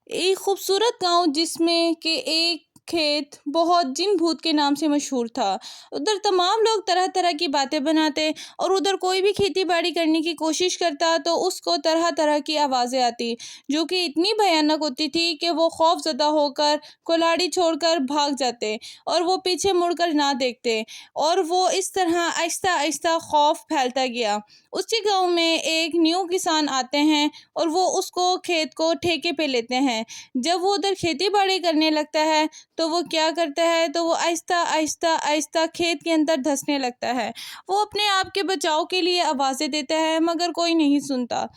एक खूबसूरत गांव जिसमें कि एक खेत बहुत जिन भूत के नाम से मशहूर था। उधर तमाम लोग तरह तरह की बातें बनाते और उधर कोई भी खेती बाड़ी करने की कोशिश करता तो उसको तरह तरह की आवाज़ें आती, जो कि इतनी भयानक होती थी कि वो खौफज़दा होकर कुल्हाड़ी छोड़कर भाग जाते और वो पीछे मुड़कर ना देखते। और वो इस तरह आहिस्ता आहिस्ता खौफ फैलता गया। उसी गांव में एक न्यू किसान आते हैं और वो उसको खेत को ठेके पे लेते हैं। जब वो उधर खेती बाड़ी करने लगता है तो वो क्या करता है, तो वो आहिस्ता आहिस्ता आहिस्ता खेत के अंदर धंसने लगता है। वो अपने आप के बचाव के लिए आवाज़ें देता है मगर कोई नहीं सुनता।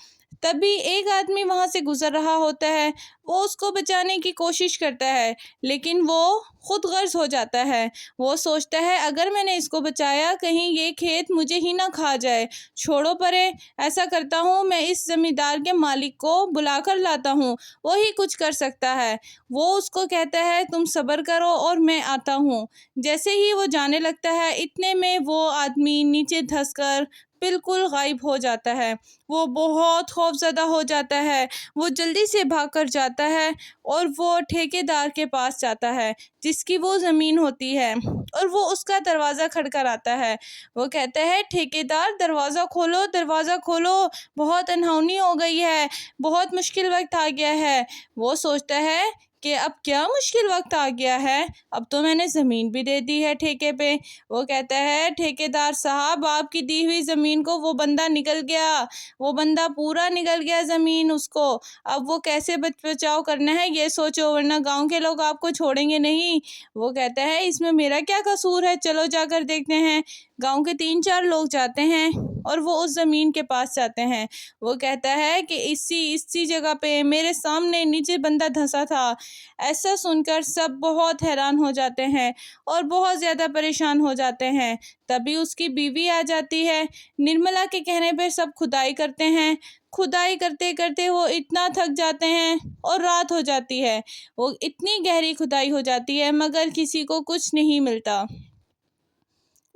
तभी एक आदमी वहाँ से गुज़र रहा होता है। वो उसको बचाने की कोशिश करता है लेकिन वो खुद गर्ज हो जाता है। वो सोचता है अगर मैंने इसको बचाया कहीं ये खेत मुझे ही ना खा जाए। छोड़ो परे, ऐसा करता हूँ मैं इस ज़मींदार के मालिक को बुला कर लाता हूँ, वो ही कुछ कर सकता है। वो उसको कहता है तुम सब्र करो और मैं आता हूँ। जैसे ही वो जाने लगता है इतने में वो आदमी नीचे धँस कर बिल्कुल गायब हो जाता है। वो बहुत खौफ़ज़दा हो जाता है। वो जल्दी से भाग कर जाता है और वो ठेकेदार के पास जाता है जिसकी वो ज़मीन होती है और वो उसका दरवाज़ा खटखटाता है। वो कहता है ठेकेदार दरवाज़ा खोलो, बहुत अनहोनी हो गई है, बहुत मुश्किल वक्त आ गया है। वो सोचता है कि अब क्या मुश्किल वक्त आ गया है, अब तो मैंने ज़मीन भी दे दी है ठेके पे। वो कहता है ठेकेदार साहब आपकी दी हुई ज़मीन को वो बंदा निकल गया, वो बंदा पूरा निकल गया ज़मीन उसको। अब वो कैसे बचाव करना है ये सोचो, वरना गांव के लोग आपको छोड़ेंगे नहीं। वो कहता है इसमें मेरा क्या कसूर है, चलो जाकर देखते हैं। गांव के 3-4 लोग जाते हैं और वो उस ज़मीन के पास जाते हैं। वो कहता है कि इसी जगह पे मेरे सामने नीचे बंदा धंसा था। ऐसा सुनकर सब बहुत हैरान हो जाते हैं और बहुत ज़्यादा परेशान हो जाते हैं। तभी उसकी बीवी आ जाती है। निर्मला के कहने पर सब खुदाई करते हैं। खुदाई करते करते वो इतना थक जाते हैं और रात हो जाती है। वो इतनी गहरी खुदाई हो जाती है मगर किसी को कुछ नहीं मिलता।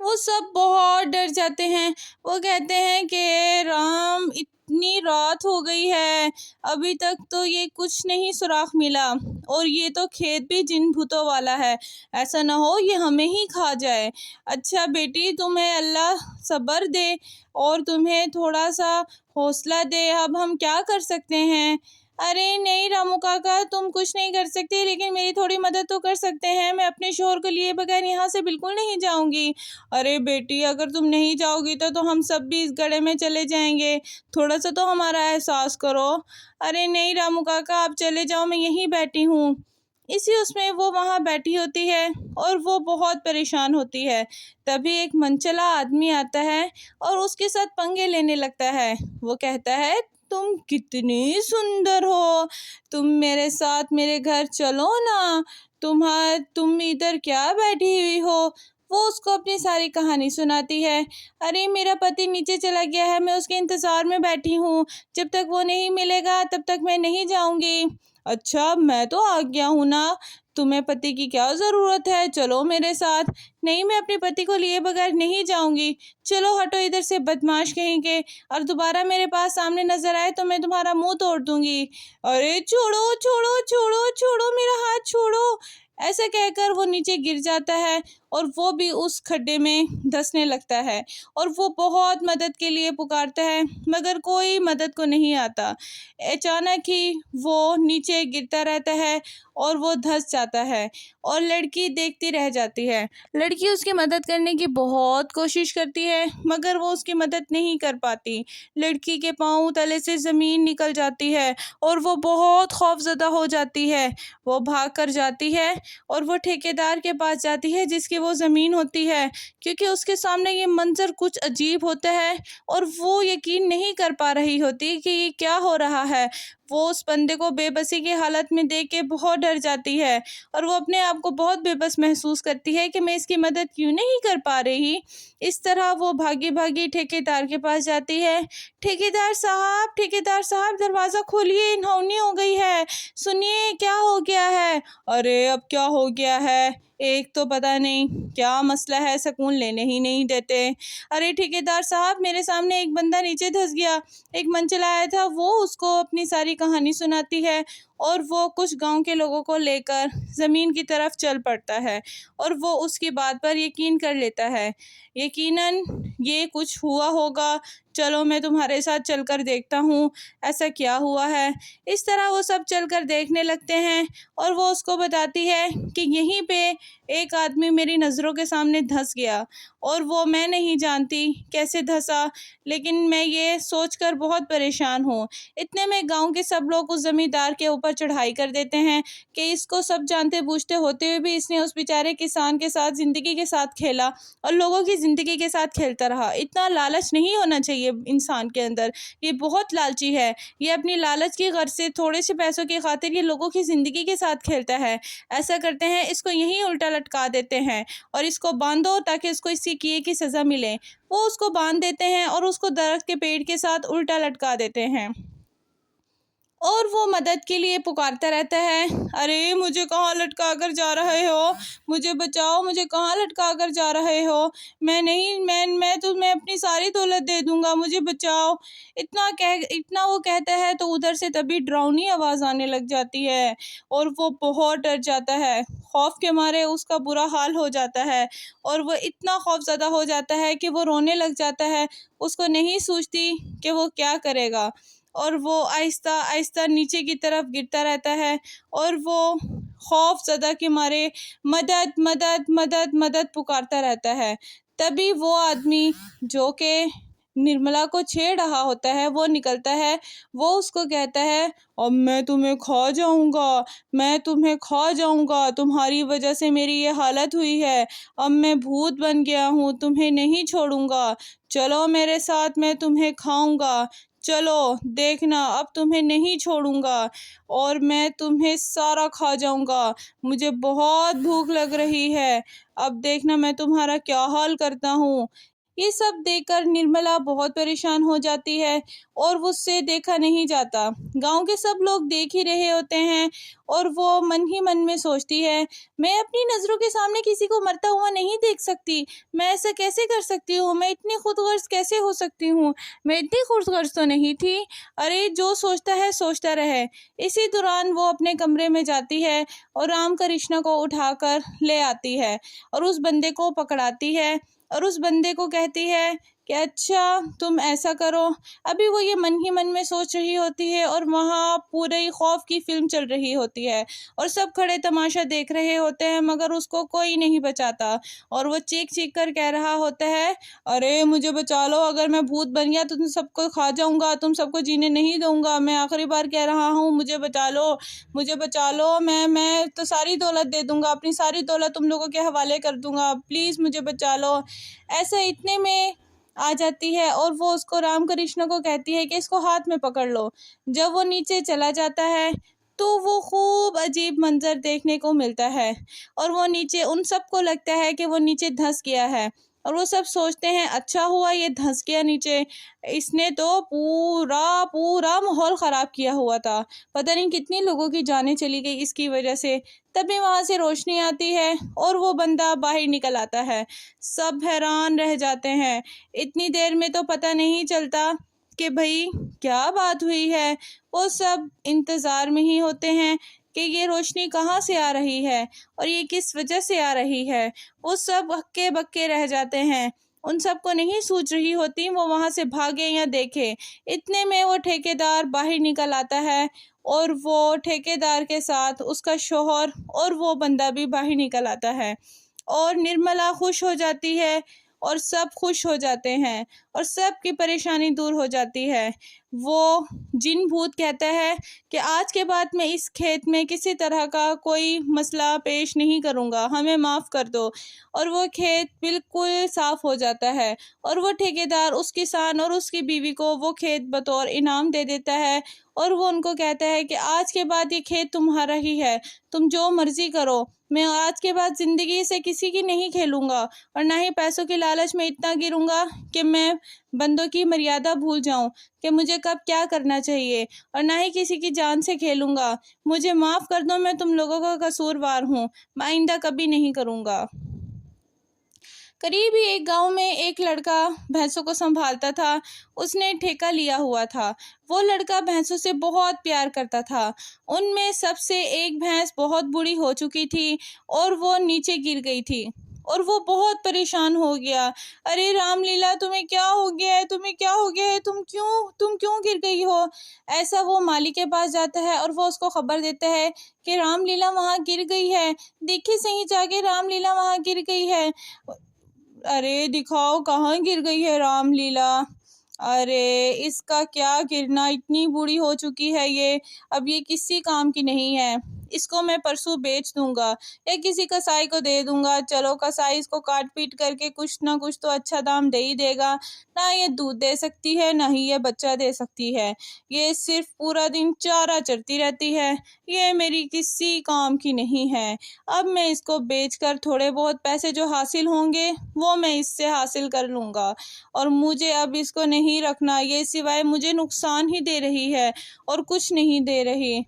वो सब बहुत डर जाते हैं। वो कहते हैं कि राम इतनी रात हो गई है, अभी तक तो ये कुछ नहीं सुराग मिला और ये तो खेत भी जिन भूतों वाला है, ऐसा ना हो ये हमें ही खा जाए। अच्छा बेटी तुम्हें अल्लाह सब्र दे और तुम्हें थोड़ा सा हौसला दे, अब हम क्या कर सकते हैं। अरे नहीं रामू काका, तुम कुछ नहीं कर सकते लेकिन मेरी थोड़ी मदद तो कर सकते हैं। मैं अपने शोहर को लिए बगैर यहाँ से बिल्कुल नहीं जाऊँगी। अरे बेटी अगर तुम नहीं जाओगी तो हम सब भी इस गड्ढे में चले जाएंगे, थोड़ा सा तो हमारा एहसास करो। अरे नहीं रामू काका आप चले जाओ, मैं यहीं बैठी हूँ। इसी उसमें वो वहाँ बैठी होती है और वो बहुत परेशान होती है। तभी एक मनचला आदमी आता है और उसके साथ पंगे लेने लगता है। वो कहता है तुम कितनी सुंदर हो, तुम मेरे साथ मेरे घर चलो ना, तुम इधर क्या बैठी हुई हो। वो उसको अपनी सारी कहानी सुनाती है। अरे मेरा पति नीचे चला गया है, मैं उसके इंतज़ार में बैठी हूँ, जब तक वो नहीं मिलेगा तब तक मैं नहीं जाऊँगी। अच्छा मैं तो आ गया हूँ ना, तुम्हें पति की क्या ज़रूरत है, चलो मेरे साथ। नहीं मैं अपने पति को लिए बगैर नहीं जाऊँगी, चलो हटो इधर से बदमाश कहीं के, और दोबारा मेरे पास सामने नज़र आए तो मैं तुम्हारा मुंह तोड़ दूँगी। अरे छोड़ो छोड़ो छोड़ो छोड़ो मेरा हाथ छोड़ो। ऐसा कहकर वो नीचे गिर जाता है और वो भी उस खड्डे में धंसने लगता है और वो बहुत मदद के लिए पुकारता है मगर कोई मदद को नहीं आता। अचानक ही वो नीचे गिरता रहता है और वो धंस जाता है और लड़की देखती रह जाती है। लड़की उसकी मदद करने की बहुत कोशिश करती है मगर वो उसकी मदद नहीं कर पाती। लड़की के पाँव तले से ज़मीन निकल जाती है और वो बहुत खौफज़दा हो जाती है। वो भाग कर जाती है और वो ठेकेदार के पास जाती है जिसकी वो ज़मीन होती है, क्योंकि उसके सामने ये मंज़र कुछ अजीब होता है और वो यकीन नहीं कर पा रही होती कि ये क्या हो रहा है। वो उस बंदे को बेबसी की हालत में देख के बहुत डर जाती है और वो अपने आप को बहुत बेबस महसूस करती है कि मैं इसकी मदद क्यों नहीं कर पा रही। इस तरह वो भागी भागी ठेकेदार के पास जाती है। ठेकेदार साहब दरवाज़ा खोलिए, अनहोनी हो गई है, सुनिए क्या हो गया है। अरे अब क्या हो गया है, एक तो पता नहीं क्या मसला है, सुकून लेने ही नहीं देते। अरे ठेकेदार साहब, मेरे सामने एक बंदा नीचे धँस गया, एक मंचला आया था, वो उसको अपनी सारी कहानी सुनाती है और वो कुछ गाँव के लोगों को लेकर ज़मीन की तरफ चल पड़ता है और वो उसकी बात पर यकीन कर लेता है। यकीनन ये कुछ हुआ होगा, चलो मैं तुम्हारे साथ चलकर देखता हूँ, ऐसा क्या हुआ है। इस तरह वो सब चलकर देखने लगते हैं और वो उसको बताती है कि यहीं पे एक आदमी मेरी नज़रों के सामने धँस गया और वो मैं नहीं जानती कैसे धँसा, लेकिन मैं ये सोचकर बहुत परेशान हूँ। इतने में गाँव के सब लोग उस ज़मींदार के ऊपर चढ़ाई कर देते हैं कि इसको सब जानते बूझते होते हुए भी इसने उस बेचारे किसान के साथ ज़िंदगी के साथ खेला और लोगों की ज़िंदगी के साथ खेलता रहा। इतना लालच नहीं होना चाहिए इंसान के अंदर, ये बहुत लालची है। ये अपनी लालच की गर्ज से थोड़े से पैसों की खातिर ये लोगों की ज़िंदगी के साथ खेलता है। ऐसा करते हैं, इसको यहीं उल्टा लटका देते हैं और इसको बांधो ताकि इसको इसके किए की सज़ा मिले। वो उसको बांध देते हैं और उसको दरख्त के पेड़ के साथ उल्टा लटका देते हैं और वो मदद के लिए पुकारता रहता है, अरे मुझे कहाँ लटका कर जा रहे हो, मुझे बचाओ, मुझे कहाँ लटका कर जा रहे हो, मैं नहीं, मैं तुम्हें अपनी सारी दौलत दे दूँगा, मुझे बचाओ। इतना वो कहता है तो उधर से तभी डरावनी आवाज़ आने लग जाती है और वो बहुत डर जाता है। खौफ के मारे उसका बुरा हाल हो जाता है और वो इतना खौफज़दा हो जाता है कि वो रोने लग जाता है। उसको नहीं सूझती कि वो क्या करेगा और वो आहिस्ता-आहिस्ता नीचे की तरफ गिरता रहता है और वो खौफ़ ज़दा के मारे मदद, मदद, मदद, मदद पुकारता रहता है। तभी वो आदमी जो कि निर्मला को छेड़ रहा होता है, वो निकलता है। वो उसको कहता है, अब मैं तुम्हें खा जाऊँगा, मैं तुम्हें खा जाऊँगा, तुम्हारी वजह से मेरी ये हालत हुई है। अब मैं भूत बन गया हूँ, तुम्हें नहीं छोड़ूँगा। चलो मेरे साथ, मैं तुम्हें खाऊँगा। चलो देखना, अब तुम्हें नहीं छोड़ूँगा और मैं तुम्हें सारा खा जाऊँगा। मुझे बहुत भूख लग रही है, अब देखना मैं तुम्हारा क्या हाल करता हूँ। ये सब देखकर निर्मला बहुत परेशान हो जाती है और उससे देखा नहीं जाता। गाँव के सब लोग देख ही रहे होते हैं और वो मन ही मन में सोचती है, मैं अपनी नज़रों के सामने किसी को मरता हुआ नहीं देख सकती। मैं ऐसा कैसे कर सकती हूँ? मैं इतनी खुदगर्ज़ कैसे हो सकती हूँ? मैं इतनी खुदगर्ज़ तो नहीं थी। अरे जो सोचता है सोचता रहे। इसी दौरान वो अपने कमरे में जाती है और राम कृष्ण को उठाकर ले आती है और उस बंदे को पकड़ाती है और उस बंदे को कहती है कि अच्छा तुम ऐसा करो। अभी वो ये मन ही मन में सोच रही होती है और वहाँ पूरे ही खौफ की फ़िल्म चल रही होती है और सब खड़े तमाशा देख रहे होते हैं, मगर उसको कोई नहीं बचाता और वो चीख-चीख कर कह रहा होता है, अरे मुझे बचा लो, अगर मैं भूत बन गया तो तुम सबको खा जाऊँगा, तुम सबको जीने नहीं दूँगा। मैं आखिरी बार कह रहा हूँ, मुझे बचा लो, मुझे बचा लो। मैं तो सारी दौलत दे दूँगा, अपनी सारी दौलत तुम लोगों के हवाले कर दूँगा, प्लीज़ मुझे बचा लो। ऐसा इतने में आ जाती है और वो उसको राम कृष्ण को कहती है कि इसको हाथ में पकड़ लो। जब वो नीचे चला जाता है तो वो खूब अजीब मंज़र देखने को मिलता है और वो नीचे, उन सबको लगता है कि वो नीचे धँस गया है और वो सब सोचते हैं, अच्छा हुआ ये धँस गया नीचे, इसने तो पूरा पूरा माहौल ख़राब किया हुआ था। पता नहीं कितनी लोगों की जानें चली गई इसकी वजह से। तभी वहाँ से रोशनी आती है और वो बंदा बाहर निकल आता है। सब हैरान रह जाते हैं। इतनी देर में तो पता नहीं चलता कि भई क्या बात हुई है। वो सब इंतज़ार में ही होते हैं कि ये रोशनी कहाँ से आ रही है और ये किस वजह से आ रही है। वो सब हक्के-बक्के रह जाते हैं। उन सबको नहीं सूझ रही होती वो वहाँ से भागे या देखें। इतने में वो ठेकेदार बाहर निकल आता है और वो ठेकेदार के साथ उसका शौहर और वो बंदा भी बाहर निकल आता है और निर्मला खुश हो जाती है और सब खुश हो जाते हैं और सब की परेशानी दूर हो जाती है। वो जिन भूत कहता है कि आज के बाद मैं इस खेत में किसी तरह का कोई मसला पेश नहीं करूँगा, हमें माफ़ कर दो। और वो खेत बिल्कुल साफ़ हो जाता है और वो ठेकेदार उस किसान और उसकी बीवी को वो खेत बतौर इनाम दे देता है और वो उनको कहता है कि आज के बाद ये खेत तुम्हारा ही है, तुम जो मर्ज़ी करो, मैं आज के बाद ज़िंदगी से किसी की नहीं खेलूँगा और ना ही पैसों के लालच में इतना गिरूँगा कि मैं बंदों की मर्यादा भूल जाऊँ कि मुझे कब क्या करना चाहिए, और ना ही किसी की जान से खेलूँगा। मुझे माफ़ कर दो, मैं तुम लोगों का कसूरवार हूँ। मैं आइंदा कभी नहीं करूँगा। करीब ही एक गांव में एक लड़का भैंसों को संभालता था। उसने ठेका लिया हुआ था। वो लड़का भैंसों से बहुत प्यार करता था। उनमें सबसे एक भैंस बहुत बूढ़ी हो चुकी थी और वो नीचे गिर गई थी और वो बहुत परेशान हो गया। अरे रामलीला, तुम्हें क्या हो गया है? तुम्हें क्या हो गया है? तुम क्यों गिर गई हो? ऐसा वो माली के पास जाता है और वो उसको खबर देता है कि रामलीला वहाँ गिर गई है। देखिए सही जाके, रामलीला वहाँ गिर गई है। अरे दिखाओ कहाँ गिर गई है रामलीला। अरे इसका क्या गिरना, इतनी बूढ़ी हो चुकी है ये, अब ये किसी काम की नहीं है। इसको मैं परसों बेच दूंगा या किसी कसाई को दे दूंगा। चलो कसाई इसको काट पीट करके कुछ ना कुछ तो अच्छा दाम दे ही देगा। ना ये दूध दे सकती है ना ही ये बच्चा दे सकती है। ये सिर्फ पूरा दिन चारा चरती रहती है। ये मेरी किसी काम की नहीं है। अब मैं इसको बेचकर थोड़े बहुत पैसे जो हासिल होंगे वो मैं इससे हासिल कर लूँगा, और मुझे अब इसको नहीं रखना। ये सिवाय मुझे नुकसान ही दे रही है और कुछ नहीं दे रही।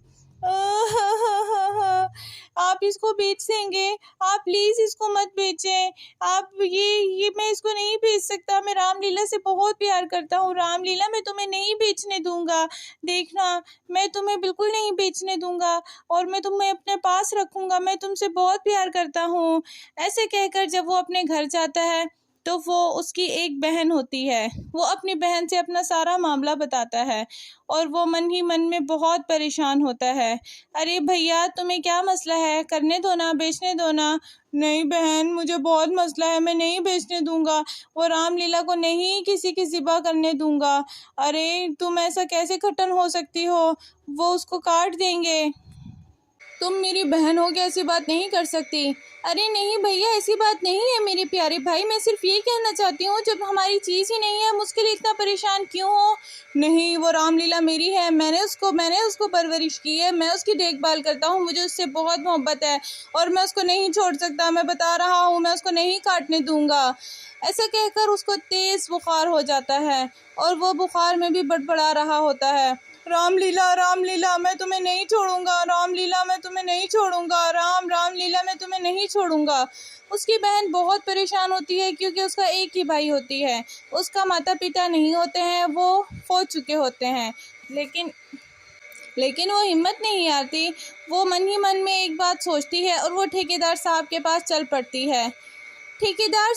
आप इसको बेच देंगे? आप प्लीज़ इसको मत बेचें। आप ये मैं इसको नहीं बेच सकता। मैं रामलीला से बहुत प्यार करता हूँ। रामलीला, मैं तुम्हें नहीं बेचने दूँगा। देखना, मैं तुम्हें बिल्कुल नहीं बेचने दूँगा और मैं तुम्हें अपने पास रखूँगा। मैं तुमसे बहुत प्यार करता हूँ। ऐसे कहकर जब वो अपने घर जाता है तो वो उसकी एक बहन होती है। वो अपनी बहन से अपना सारा मामला बताता है और वो मन ही मन में बहुत परेशान होता है। अरे भैया, तुम्हें क्या मसला है? करने दो ना, बेचने दो ना। नहीं बहन, मुझे बहुत मसला है, मैं नहीं बेचने दूंगा। वो रामलीला को नहीं किसी की ज़िबा करने दूंगा। अरे तुम ऐसा कैसे खट्टन हो सकती हो? वो उसको काट देंगे। तुम मेरी बहन हो के ऐसी बात नहीं कर सकती। अरे नहीं भैया, ऐसी बात नहीं है मेरे प्यारे भाई। मैं सिर्फ ये कहना चाहती हूँ, जब हमारी चीज़ ही नहीं है हम उसके लिए इतना परेशान क्यों हो? नहीं, वो रामलीला मेरी है। मैंने उसको परवरिश की है। मैं उसकी देखभाल करता हूँ। मुझे उससे बहुत मोहब्बत है और मैं उसको नहीं छोड़ सकता। मैं बता रहा हूँ, मैं उसको नहीं काटने दूंगा। ऐसा कहकर उसको तेज़ बुखार हो जाता है और वो बुखार में भी बड़बड़ा रहा होता है। रामलीला, रामलीला, मैं तुम्हें नहीं छोड़ूंगा। रामलीला, मैं तुम्हें नहीं छोड़ूंगा। रामलीला, मैं तुम्हें नहीं छोड़ूंगा। उसकी बहन बहुत परेशान होती है क्योंकि उसका एक ही भाई होती है। उसका माता पिता नहीं होते हैं, वो फौत चुके होते हैं। लेकिन लेकिन वो हिम्मत नहीं हारती। वो मन ही मन में एक बात सोचती है और वो ठेकेदार साहब के पास चल पड़ती है। ठेकेदार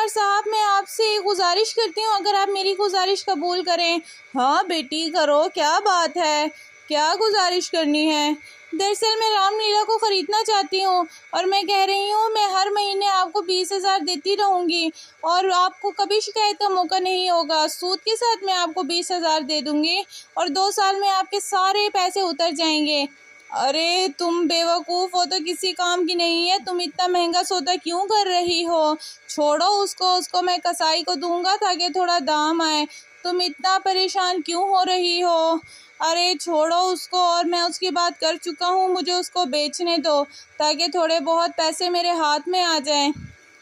साहब, मैं आपसे गुजारिश करती हूँ, अगर आप मेरी गुजारिश कबूल करें। हाँ बेटी, करो, क्या बात है, क्या गुजारिश करनी है? दरअसल मैं रामलीला को ख़रीदना चाहती हूँ और मैं कह रही हूँ मैं हर महीने आपको 20,000 देती रहूँगी और आपको कभी शिकायत का मौका नहीं होगा। सूद के साथ मैं आपको 20,000 दे दूँगी और 2 साल में आपके सारे पैसे उतर जाएंगे। अरे तुम बेवकूफ़ हो, तो किसी काम की नहीं है। तुम इतना महंगा सौदा क्यों कर रही हो? छोड़ो उसको मैं कसाई को दूंगा ताकि थोड़ा दाम आए। तुम इतना परेशान क्यों हो रही हो? अरे छोड़ो उसको, और मैं उसकी बात कर चुका हूँ। मुझे उसको बेचने दो ताकि थोड़े बहुत पैसे मेरे हाथ में आ जाएं।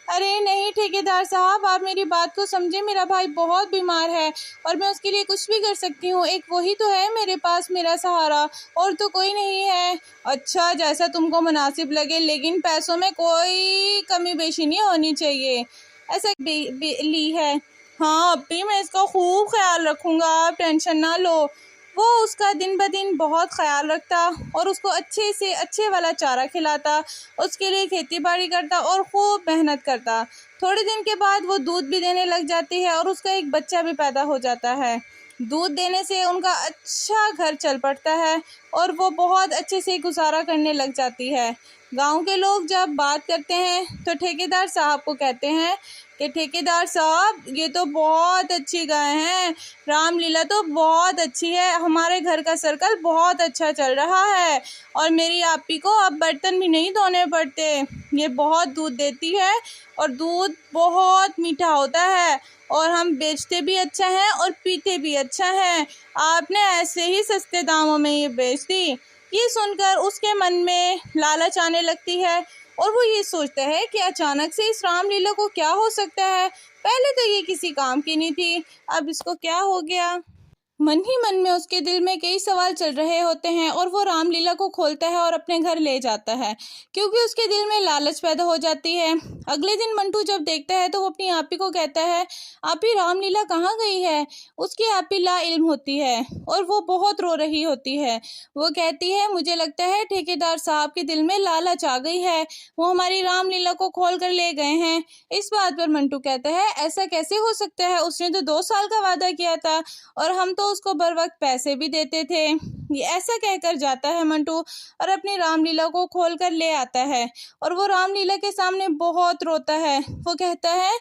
अरे नहीं ठेकेदार साहब, आप मेरी बात को समझे। मेरा भाई बहुत बीमार है और मैं उसके लिए कुछ भी कर सकती हूँ। एक वही तो है मेरे पास मेरा सहारा, और तो कोई नहीं है। अच्छा, जैसा तुमको मुनासिब लगे, लेकिन पैसों में कोई कमी बेशी नहीं होनी चाहिए। ऐसा ली है। हाँ अप्पी, मैं इसका खूब ख्याल रखूँगा, आप टेंशन ना लो। वो उसका दिन ब दिन बहुत ख्याल रखता और उसको अच्छे से अच्छे वाला चारा खिलाता, उसके लिए खेती बाड़ी करता और खूब मेहनत करता। थोड़े दिन के बाद वो दूध भी देने लग जाती है और उसका एक बच्चा भी पैदा हो जाता है। दूध देने से उनका अच्छा घर चल पड़ता है और वो बहुत अच्छे से गुजारा करने लग जाती है। गांव के लोग जब बात करते हैं तो ठेकेदार साहब को कहते हैं कि ठेकेदार साहब, ये तो बहुत अच्छी गाय हैं। रामलीला तो बहुत अच्छी है। हमारे घर का सर्कल बहुत अच्छा चल रहा है और मेरी आपी को अब बर्तन भी नहीं धोने पड़ते। ये बहुत दूध देती है और दूध बहुत मीठा होता है और हम बेचते भी अच्छा हैं और पीते भी अच्छा हैं। आपने ऐसे ही सस्ते दामों में ये बेच दी। ये सुनकर उसके मन में लालच आने लगती है और वो ये सोचता है कि अचानक से इस रामलीला को क्या हो सकता है। पहले तो ये किसी काम की नहीं थी, अब इसको क्या हो गया। मन ही मन में उसके दिल में कई सवाल चल रहे होते हैं और वो रामलीला को खोलता है और अपने घर ले जाता है, क्योंकि उसके दिल में लालच पैदा हो जाती है। अगले दिन मंटू जब देखता है तो वो अपनी आपी को कहता है, आपी रामलीला कहाँ गई है। उसकी आपी ला इल्म होती है और वो बहुत रो रही होती है। वो कहती है, मुझे लगता है ठेकेदार साहब के दिल में लालच आ गई है, वो हमारी रामलीला को खोल कर ले गए हैं। इस बात पर मंटू कहता है, ऐसा कैसे हो सकता है, उसने तो 2 साल का वादा किया था और हम तो उसको बर वक्त पैसे भी देते थे। ये ऐसा कहकर जाता है मंटू और अपनी रामलीला को खोल कर ले आता है और वो रामलीला के सामने बहुत रोता है। वो कहता है,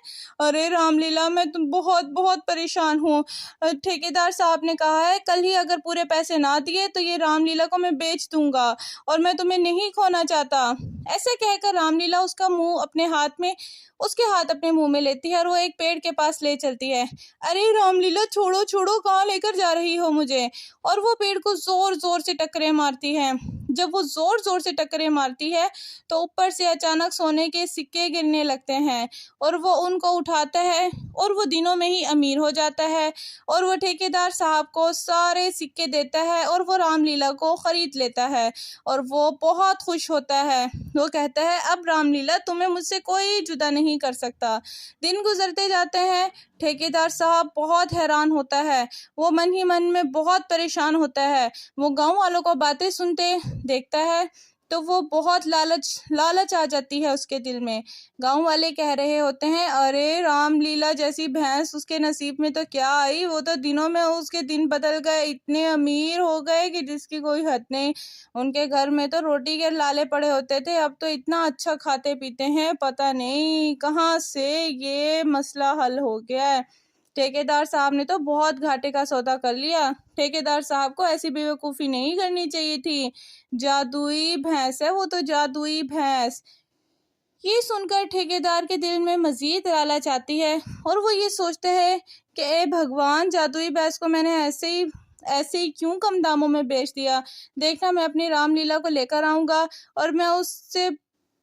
अरे रामलीला, मैं तुम बहुत बहुत परेशान हूँ। ठेकेदार साहब ने कहा है कल ही अगर पूरे पैसे ना दिए तो ये रामलीला को मैं बेच दूंगा और मैं तुम्हें नहीं खोना चाहता। ऐसे कहकर रामलीला उसके हाथ अपने मुंह में लेती है और वो एक पेड़ के पास ले चलती है। अरे रामलीला, छोड़ो छोड़ो, कहाँ लेकर जा रही हो मुझे। और वो पेड़ को जोर जोर से टक्करें मारती है। जब वो जोर जोर से टक्करें मारती है तो ऊपर से अचानक सोने के सिक्के गिरने लगते हैं और वो उनको उठाता है और वो दिनों में ही अमीर हो जाता है और वो ठेकेदार साहब को सारे सिक्के देता है और वो रामलीला को खरीद लेता है और वो बहुत खुश होता है। वो कहता है, अब रामलीला, तुम्हें मुझसे कोई जुदा नहीं कर सकता। दिन गुजरते जाते हैं। ठेकेदार साहब बहुत हैरान होता है, वो मन ही मन में बहुत परेशान होता है। वो गांव वालों को बातें सुनते देखता है तो वो बहुत लालच आ जाती है उसके दिल में। गांव वाले कह रहे होते हैं, अरे रामलीला जैसी भैंस उसके नसीब में तो क्या आई, वो तो दिनों में उसके दिन बदल गए, इतने अमीर हो गए कि जिसकी कोई हद नहीं। उनके घर में तो रोटी के लाले पड़े होते थे, अब तो इतना अच्छा खाते पीते हैं, पता नहीं कहाँ से ये मसला हल हो गया है। ठेकेदार साहब ने तो बहुत घाटे का सौदा कर लिया। ठेकेदार साहब को ऐसी बेवकूफ़ी नहीं करनी चाहिए थी। जादुई भैंस है वो तो, जादुई भैंस। ये सुनकर ठेकेदार के दिल में मजीद लालच आती है और वो ये सोचते हैं कि ए भगवान, जादुई भैंस को मैंने ऐसे ही क्यों कम दामों में बेच दिया। देखना, मैं अपनी रामलीला को लेकर आऊँगा और मैं उससे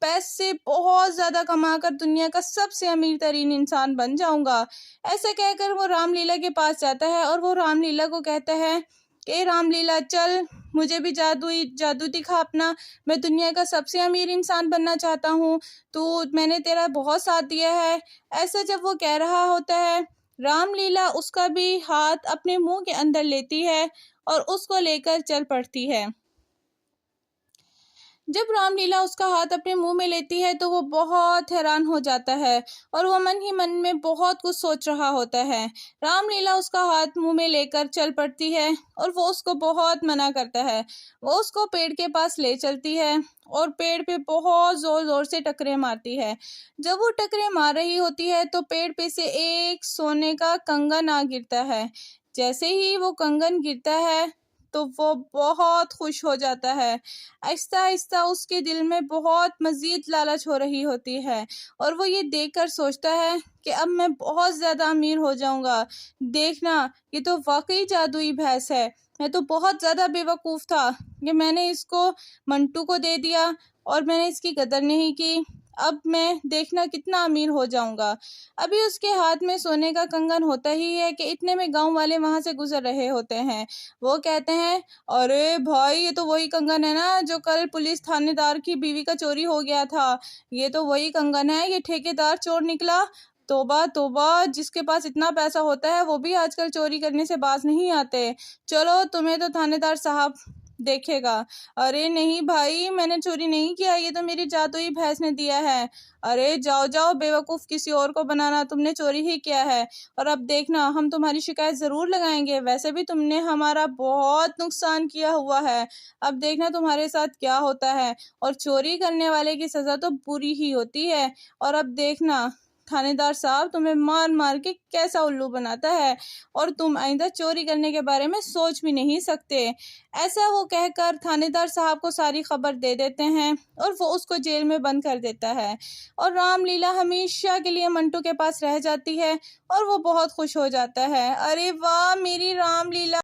पैसे बहुत ज़्यादा कमाकर दुनिया का सबसे अमीर तरीन इंसान बन जाऊँगा। ऐसे कहकर वो रामलीला के पास जाता है और वो रामलीला को कहता है कि रामलीला, चल, मुझे भी जादू दिखा अपना। मैं दुनिया का सबसे अमीर इंसान बनना चाहता हूँ, तो मैंने तेरा बहुत साथ दिया है। ऐसा जब वो कह रहा होता है, रामलीला उसका भी हाथ अपने मुंह के अंदर लेती है और उसको लेकर चल पड़ती है। जब रामलीला उसका हाथ अपने मुंह में लेती है तो वो बहुत हैरान हो जाता है और वो मन ही मन में बहुत कुछ सोच रहा होता है। रामलीला उसका हाथ मुंह में लेकर चल पड़ती है और वो उसको बहुत मना करता है। वो उसको पेड़ के पास ले चलती है और पेड़ पे बहुत जोर जोर से टकरे मारती है। जब वो टकरे मार रही होती है तो पेड़ पे से एक सोने का कंगन आ गिरता है। जैसे ही वो कंगन गिरता है तो वो बहुत खुश हो जाता है। आहिस्ता आहिस्ता उसके दिल में बहुत मज़ीद लालच हो रही होती है और वो ये देखकर सोचता है कि अब मैं बहुत ज़्यादा अमीर हो जाऊंगा। देखना, ये तो वाकई जादुई भैंस है। मैं तो बहुत ज़्यादा बेवकूफ़ था कि मैंने इसको मंटू को दे दिया और मैंने इसकी कदर नहीं की। अब मैं देखना कितना अमीर हो जाऊंगा। अभी उसके हाथ में सोने का कंगन होता ही है कि इतने में गांव वाले वहां से गुजर रहे होते हैं। वो कहते हैं, अरे भाई, ये तो वही कंगन है ना जो कल पुलिस थानेदार की बीवी का चोरी हो गया था। ये तो वही कंगन है, ये ठेकेदार चोर निकला। तोबा तोबा, जिसके पास इतना पैसा होता है वो भी आजकल चोरी करने से बाज नहीं आते। चलो, तुम्हें तो थानेदार साहब देखेगा। अरे नहीं भाई, मैंने चोरी नहीं किया, ये तो मेरी जादुई भैंस ने दिया है। अरे जाओ जाओ बेवकूफ़, किसी और को बनाना, तुमने चोरी ही किया है। और अब देखना, हम तुम्हारी शिकायत ज़रूर लगाएंगे। वैसे भी तुमने हमारा बहुत नुकसान किया हुआ है। अब देखना तुम्हारे साथ क्या होता है। और चोरी करने वाले की सज़ा तो बुरी ही होती है। और अब देखना, थानेदार साहब तुम्हें मार मार के कैसा उल्लू बनाता है और तुम आइंदा चोरी करने के बारे में सोच भी नहीं सकते। ऐसा वो कहकर थानेदार साहब को सारी खबर दे देते हैं और वो उसको जेल में बंद कर देता है और रामलीला हमेशा के लिए मंटू के पास रह जाती है और वो बहुत खुश हो जाता है। अरे वाह, मेरी रामलीला।